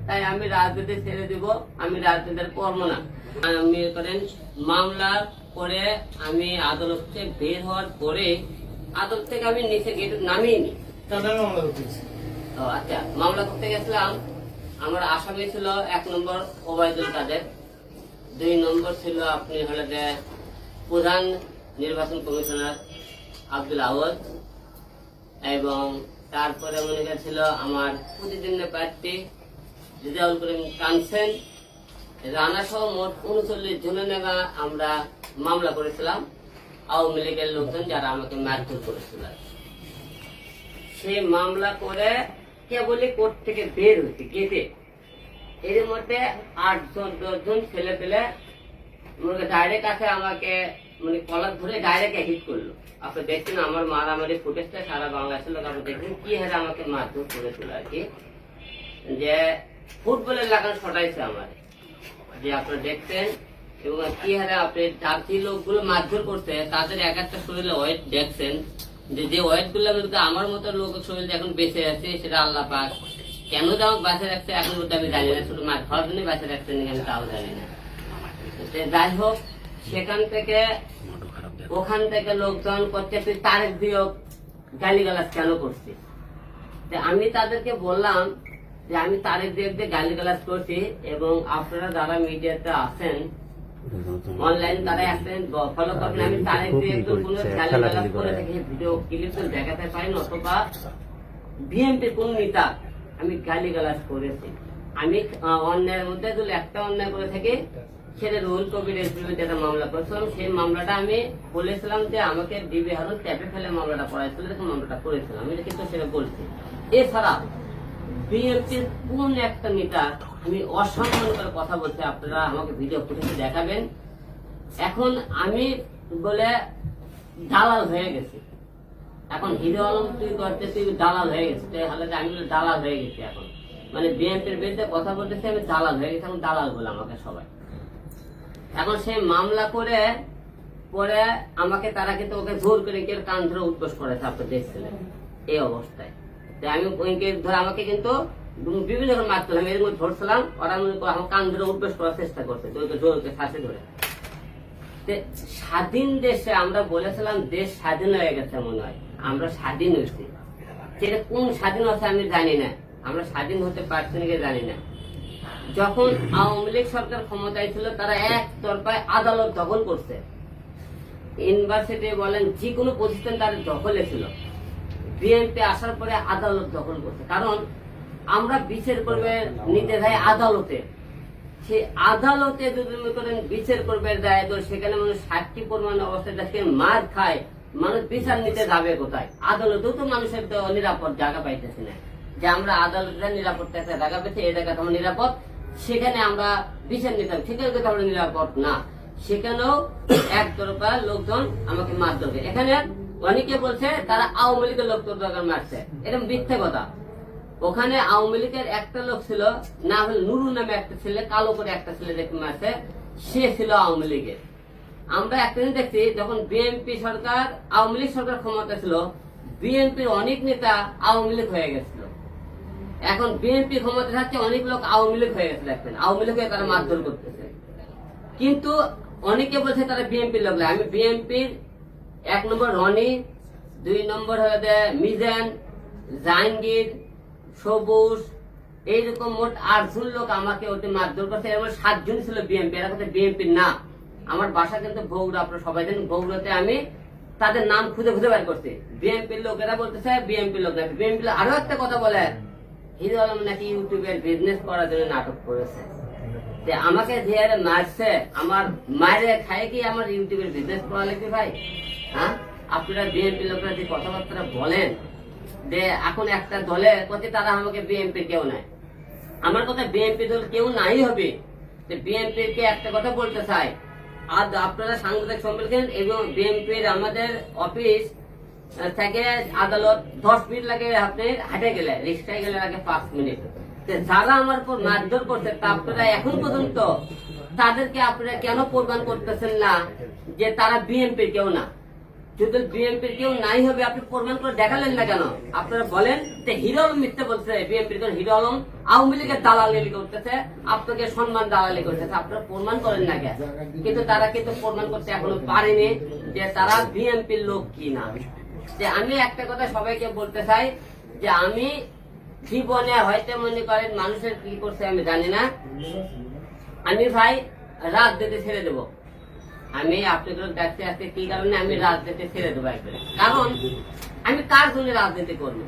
তাই আমি রাজনীতি ছেড়ে দিব, আমি রাজনীতির করবো না। আমি করেন মামলা করে আমি আদালত থেকে বের হওয়ার পরে আদালত থেকে আমি নিচে গেট নামিনি। আচ্ছা, মামলা করতে গেছিলাম। আমার আসামি ছিল 1 নম্বর ওবায়দুল কাদের, 2 নম্বর ছিল আপনি হলে যে প্রধান নির্বাচন কমিশনার আব্দুল আওয়াজ, এবং তারপরে মনে করেছিল আমার প্রতিদিনের প্রার্থী রেজাউল করিম কানসেন, রানা সহ মোট 39 জনের নামে আমরা মামলা করেছিলাম। আওয়ামী লীগের লোকজন যারা আমাকে মারধর করেছিল, সেই মামলা করে কেবলই কোর্ট থেকে বের হয়েছে গেটে। এর মধ্যে 8-10 জন ছেলে পেলে ডাইরেক্ট আছে আমাকে মানে কলার ধরে ডাইরেক্ট হিট করলো। আপনি দেখছেন আমার মারামারি ফুটেজটা সারা বাংলাদেশের লোক আপনি দেখছেন কি হারে আমাকে মারধর করেছিল আর কি, যে ফুটবলের লাগান ছটাইছে আমার, যে আপনারা দেখছেন। এবং কি হারে আপনি যে লোকগুলো মারধর করছে তাদের এক একটা শরীরে ওয়েট দেখছেন, যে ওয়েট গুলো আমার মতো লোক শরীরে এখন বেঁচে আছে সেটা আল্লাহ পাক কেন যে আমাকে বাঁচে রাখছে এখন বলতে আমি জানি না, শুধু মার খাওয়ার জন্য বাঁচে রাখছেন আমি তাও জানি না। যাই হোক, সেখান থেকে ওখান থেকে লোকজন করছে তুই তারেক দিয়ে গালিগালাজ কেন করছিস। আমি তাদেরকে বললাম যে আমি তারেক দিয়ে গালিগালাজ করছি, এবং আপনারা যারা মিডিয়াতে আছেন অনলাইন তারা আসেন ফলো করবেন। আমি তারেক দিয়ে কোন গালিগালাজ করে থাকি ভিডিও ক্লিপ তো দেখাতে পারি না, অথবা বিএনপির কোন নেতা আমি গালিগালাজ করেছি। আমি অন্যায়ের মধ্যে যদি একটা অন্যায় করে থাকি সেটা রুহুল কবিরের বিরুদ্ধে একটা মামলা করেছিলাম। সেই মামলাটা আমি বলেছিলাম যে আমাকে ডিবি হারুন ট্যাপে ফেলে মামলাটা করাইছিল, এরকম মামলাটা করেছিলাম, আমি কিন্তু সেটা বলছি। এছাড়া বিএনপির কোন একটা নেতা আমি অসম্মান করে কথা বলছি, আপনারা আমাকে ভিডিও ফুটেজে দেখাবেন। এখন আমি বলে দালাল হয়ে গেছি, এখন হিরো আলম তুই করতে তুই দালাল হয়ে গেছি, তাহলে আমি বলে দালাল হয়ে গেছি। এখন মানে বিএনপির বিরুদ্ধে কথা বলতেছি আমি দালাল হয়ে গেছি, এখন দালাল বলে আমাকে সবাই। এখন সে মামলা করে পরে আমাকে তারা কিন্তু ওকে জোর করে কেউ কান ধরে উদ্বোস করেছে, আপনি দেখছিলেন এই অবস্থায়। আমি ধরে আমাকে কিন্তু বিভিন্ন রকম মারছিলাম, এর মধ্যে ধরছিলাম, ওরা আমার কান ধরে উদ্বোস করার চেষ্টা করছে জোরকে ফাঁসে ধরে। স্বাধীন দেশে আমরা বলেছিলাম দেশ স্বাধীন হয়ে গেছে, মনে হয় আমরা স্বাধীন হয়েছি, সেটা কোন স্বাধীন হচ্ছে আমি জানি না, আমরা স্বাধীন হতে পারছি নাকি জানি না। যখন আওয়ামী লীগ সরকার ক্ষমতায় ছিল তারা একতরফায় আদালত দখল করছে, ইউনিভার্সিটি বলেন যে কোনো প্রতিষ্ঠান তাদের দখলে ছিল। বিএনপি আসার পরে আদালত দখল করছে, কারণ আমরা বিচার করবে নিতে যাই আদালতে, সেই আদালতে যদি মনে করেন বিচার করবে যায় তো সেখানে মানুষ সাক্ষী প্রমাণ অবস্থায় দেখে মার খায়, মানুষ বিচার নিতে যাবে কোথায়? আদালতেও তো মানুষের তো নিরাপদ জায়গা পাইতেছে না, যে আমরা আদালতে নিরাপদ একটা জায়গা পেয়েছি, এই জায়গাটা আমরা নিরাপদ, সেখানে আমরা বিচার নিতাম, ঠিক আছে আমরা নিরাপদ না, সেখানেও একতরফা লোকজন আমাকে মার দেবে। এখানে অনেকে বলছে তারা আওয়ামী লীগের লোক তোর মারছে, এরকম মিথ্যে কথা। ওখানে আওয়ামী লীগের একটা লোক ছিল, না হলে নুরু নামে একটা ছেলে, কালো করে একটা ছেলে দেখে মারছে, সে ছিল আওয়ামী লীগের। আমরা একটা দিন দেখছি যখন বিএনপি সরকার আওয়ামী লীগ সরকার ক্ষমতা ছিল, বিএনপির অনেক নেতা আওয়ামী লীগ হয়ে গেছিল। এখন বিএনপি ক্ষমতা থাকছে, অনেক লোক আওয়ামী লীগ হয়ে গেছে, দেখবেন আওয়ামী লীগ হয়ে তারা মারধর করতেছে। কিন্তু অনেকে বলছে তারা বিএনপির লোক। আমি বিএনপির 1 নম্বর রনি, 2 নম্বর হচ্ছে মিজান, জাহাঙ্গীর, সবুজ, এইরকম মোট 8 জন লোক আমাকে ওতে মারধর করছে। এর মধ্যে 7 জন ছিল বিএনপি, এরা কথা বিএনপির না। আমার বাসা কিন্তু বগুড়া, আপনারা সবাই জানেন। বগুড়াতে আমি তাদের নাম খুঁজে খুঁজে বের করছি। বিএনপির লোকেরা বলতেছে বিএনপির লোক নাকি। বিএনপি আরো একটা কথা বলে হিরো আলম নাকি ইউটিউবের বিজনেস করার জন্য নাটক করেছে, যে আমাকে যে মারছে আমার মায়ের খাই কি আমার ইউটিউবের বিজনেস করা লাগবে ভাই? হ্যাঁ, আপনারা বিএনপি লোকরা যে কথাবার্তা বলেন যে এখন একটা দলে প্রতি তারা আমাকে বিএনপি কেউ নাই, আমার কথা বিএনপি দল কেউ নাই হবে। বিএনপি কে একটা কথা বলতে চাই, আজ আপনারা সাংবাদিক সম্মেলন এবং বিএনপির আমাদের অফিস থেকে আদালত 10 মিনিট লাগে, আপনি হাঁটে গেলে, রিক্সায় গেলে লাগে 5 মিনিট। যারা আমার উপর মারধর করছে তা আপনারা এখন পর্যন্ত তাদেরকে আপনারা কেন প্রমাণ করতেছেন না যে তারা বিএনপির কেউ না? যদি বিএনপির কেউ নাই হবে আপনি প্রমাণ করে দেখালেন না কেন? আপনারা বলেন যে হিরো আলম মিথ্যে বলছে, বিএনপির হিরো আলম আওয়ামী লীগের দালালি করতেছে, আপনাকে সম্মান দালালি করতেছে, আপনারা প্রমাণ করেন না কেন? কিন্তু তারা কিন্তু প্রমাণ করতে এখনো পারেনি যে তারা বিএনপির লোক কি না। যে আমি একটা কথা সবাইকে বলতে চাই যে আমি জীবনে হয়তো মনে করেন মানুষের কি করছে আমি জানি না, আমি ভাই রাজনীতি ছেড়ে দেবো। আমি আপনাদের দেখতে আসতে কি কারণে আমি রাজনীতি ছেড়ে দেবো একবারে, কারণ আমি কার জন্য রাজনীতি করবো?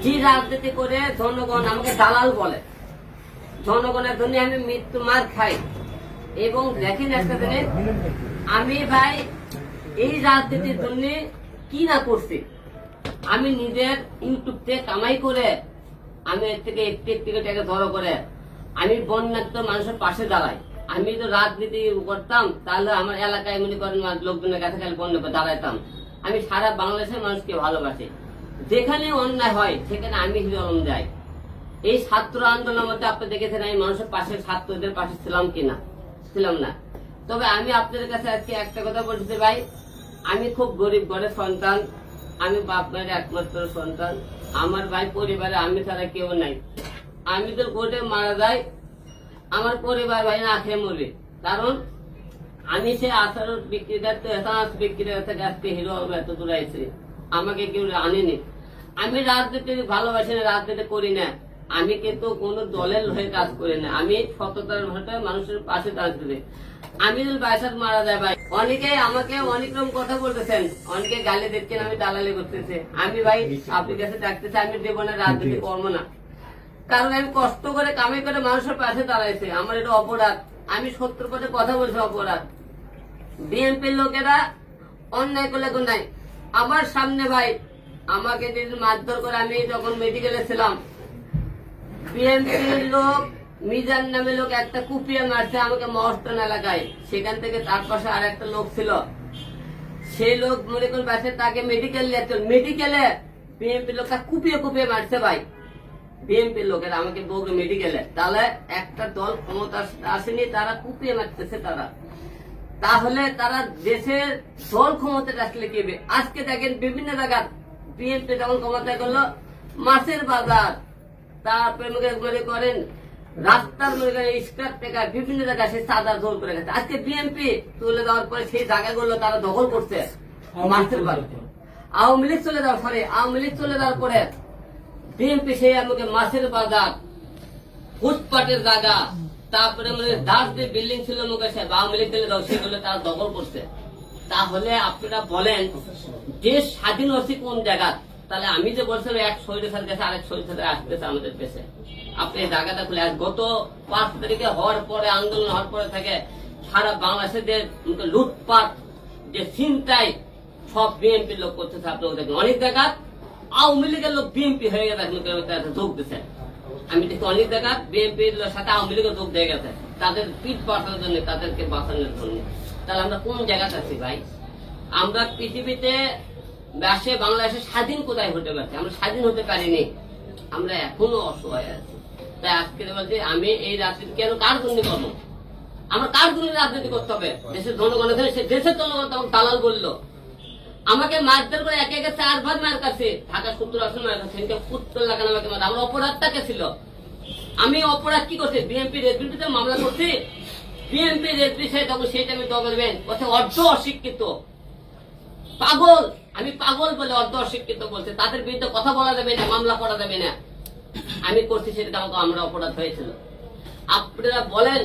যে রাজনীতি করে জনগণ আমাকে দালাল বলে, জনগণের জন্য আমি মৃত্যু মার খাই। এবং দেখেন একটা জিনিস, আমি ভাই এই রাজনীতির জন্য কি না করছি, আমি নিজের ইউটিউব থেকে কামাই করে আমি এর থেকে একটি টাকা ধরো করে আমি বন্যার্থ মানুষের পাশে দাঁড়াই। আমি তো রাজনীতি করতাম তাহলে আমার এলাকায় মনে করেন লোকজনের কাছে খালি বন্যা দাঁড়াইতাম। আমি সারা বাংলাদেশের মানুষকে ভালোবাসি, যেখানে অন্যায় হয় সেখানে আমি হিরো আলম যাই। এই ছাত্র আন্দোলনের মধ্যে আপনি দেখেছেন আমি মানুষের পাশে, ছাত্রদের পাশে ছিলাম কিনা? ছিলাম না। তবে আমি আপনাদের কাছে আজকে একটা কথা বলতে ভাই, আমি খুব গরিব ঘরের সন্তান, আমি বাপ মায়ের একমাত্র সন্তান, আমার ভাই পরিবারে আমি ছাড়া কেউ নাই। আমি তো কোর্টে মারা যাই, আমার পরিবার ভাই না খেয়ে মরবে, কারণ আমি সে আচার বিক্রিদার বিক্রিদার থেকে আজকে হিরো এত দূর আইছি, আমাকে কেউ আনেনি। আমি রাজনীতি ভালোবাসি না, রাজনীতি করি না, আমি কিন্তু কোন দলের হয়ে কাজ করি না, আমি সততার ভাষায় মানুষের পাশে দাঁড়াতে। আমি যদি বাইসাত মারা যায় ভাই, অনেকেই আমাকে অনেক রকম কথা বলতেছেন, অনেকে গালি দিচ্ছেন, আমি দালালি করতেছে। আমি ভাই আপনার কাছে ডাকতেছি, আমি জীবনে রাজনীতি করবো না, কারণ আমি কষ্ট করে কামাই করে মানুষের পাশে দাঁড়াইছে, আমার এটা অপরাধ। আমি 70 পথে কথা বলছি অপরাধ। বিএনপির লোকেরা অন্যায় করলে কোন নাই, আমার সামনে ভাই আমাকে যদি মারধর করে, আমি যখন মেডিকেলে ছিলাম বিএনপির লোক মিজান নামে লোক একটা কুপিয়ে মারছে আমাকে মহস্থান এলাকায়, সেখান থেকে তার পাশে আর একটা লোক ছিল, সেই লোক মনে করেন পাশে তাকে মেডিকেল মেডিকেলে বিএনপি লোকটা কুপিয়ে কুপিয়ে মারছে ভাই। বিএনপির লোকের আমাকে বলবে মেডিকেলে, তাহলে একটা দল ক্ষমতা আসেনি, তারা কুপিয়ে মারতেছে তারা, তাহলে তারা দেশের দল ক্ষমতা আসলে কি হবে? আজকে দেখেন বিভিন্ন জায়গা বিএনপি যখন ক্ষমতা করলো, মাছের বাজার, তারপরে মনে করেন রাস্তার মনে করেন স্ক্র্যাপ থেকে বিভিন্ন জায়গায় সে চাঁদা জোর করে গেছে। আজকে বিএনপি তুলে দেওয়ার পরে সেই জায়গাগুলো তারা দখল করছে মাছের বাজার। আওয়ামী লীগ চলে যাওয়ার পরে বিএনপি সেই আমাকে মাছের বাজার, ফুটপাটের জায়গা, তারপরে মানে দাস যে বিল্ডিং ছিল মুখে আওয়ামী লীগ চলে যাও, সেগুলো তারা দখল করছে। তাহলে আপনারা বলেন যে স্বাধীন হচ্ছে কোন জায়গা? তাহলে আমি যে বলছিলাম এক শহীদের কাছে আরেক শহীদের আসতেছে আমাদের দেশে, আপনি জায়গাটা খুলে গত 5 তারিখে হওয়ার পরে, আন্দোলন হওয়ার পরে থেকে সারা বাংলাদেশের লুটপাট যে ছিনতাই সব বিএনপির লোক করতেছে। আপনি দেখেন অনেক জায়গা আওয়ামী লীগের লোক বিএনপি হয়ে গেছে, যোগ দিচ্ছে। আমি দেখি অনেক জায়গা বিএনপির সাথে আওয়ামী লীগের যোগ দিয়ে গেছে তাদের পিঠ বাঁচানোর জন্য, তাদেরকে বাঁচানোর জন্য। তাহলে আমরা কোন জায়গাতে আছি ভাই? আমরা পৃথিবীতে দেশে বাংলাদেশে স্বাধীন কোথায় হতে পারছি? আমরা স্বাধীন হতে পারিনি, আমরা এখনো অসহায় আছি। তাই আজকে বলছি আমি এই রাজনীতি কেন কার জন্য করবো? আমার কার জন্য রাজনীতি করতে হবে? দেশের জনগণের, দেশের জনগণ তখন দালাল বললো আমাকে মারধর করে একে একে 4 বার মার কাছে, ঢাকা 70 আসন মার কাছে, উত্তর লাগানো আমাকে মার। আমার অপরাধটাকে ছিল, আমি অপরাধ কি করছি? বিএনপি রেসবিতে মামলা করছি, বিএনপি রেসবি সে তখন সেইটা আমি দখলবেন কথা অর্ধ অশিক্ষিত পাগল, আমি পাগল বলে অর্ধ অশিক্ষিত বলছে, তাদের বিরুদ্ধে কথা বলা যাবে না, মামলা করা যাবে না। আমি করছি সেটা আমাকে, আমরা অপরাধ হয়েছিল। আপনারা বলেন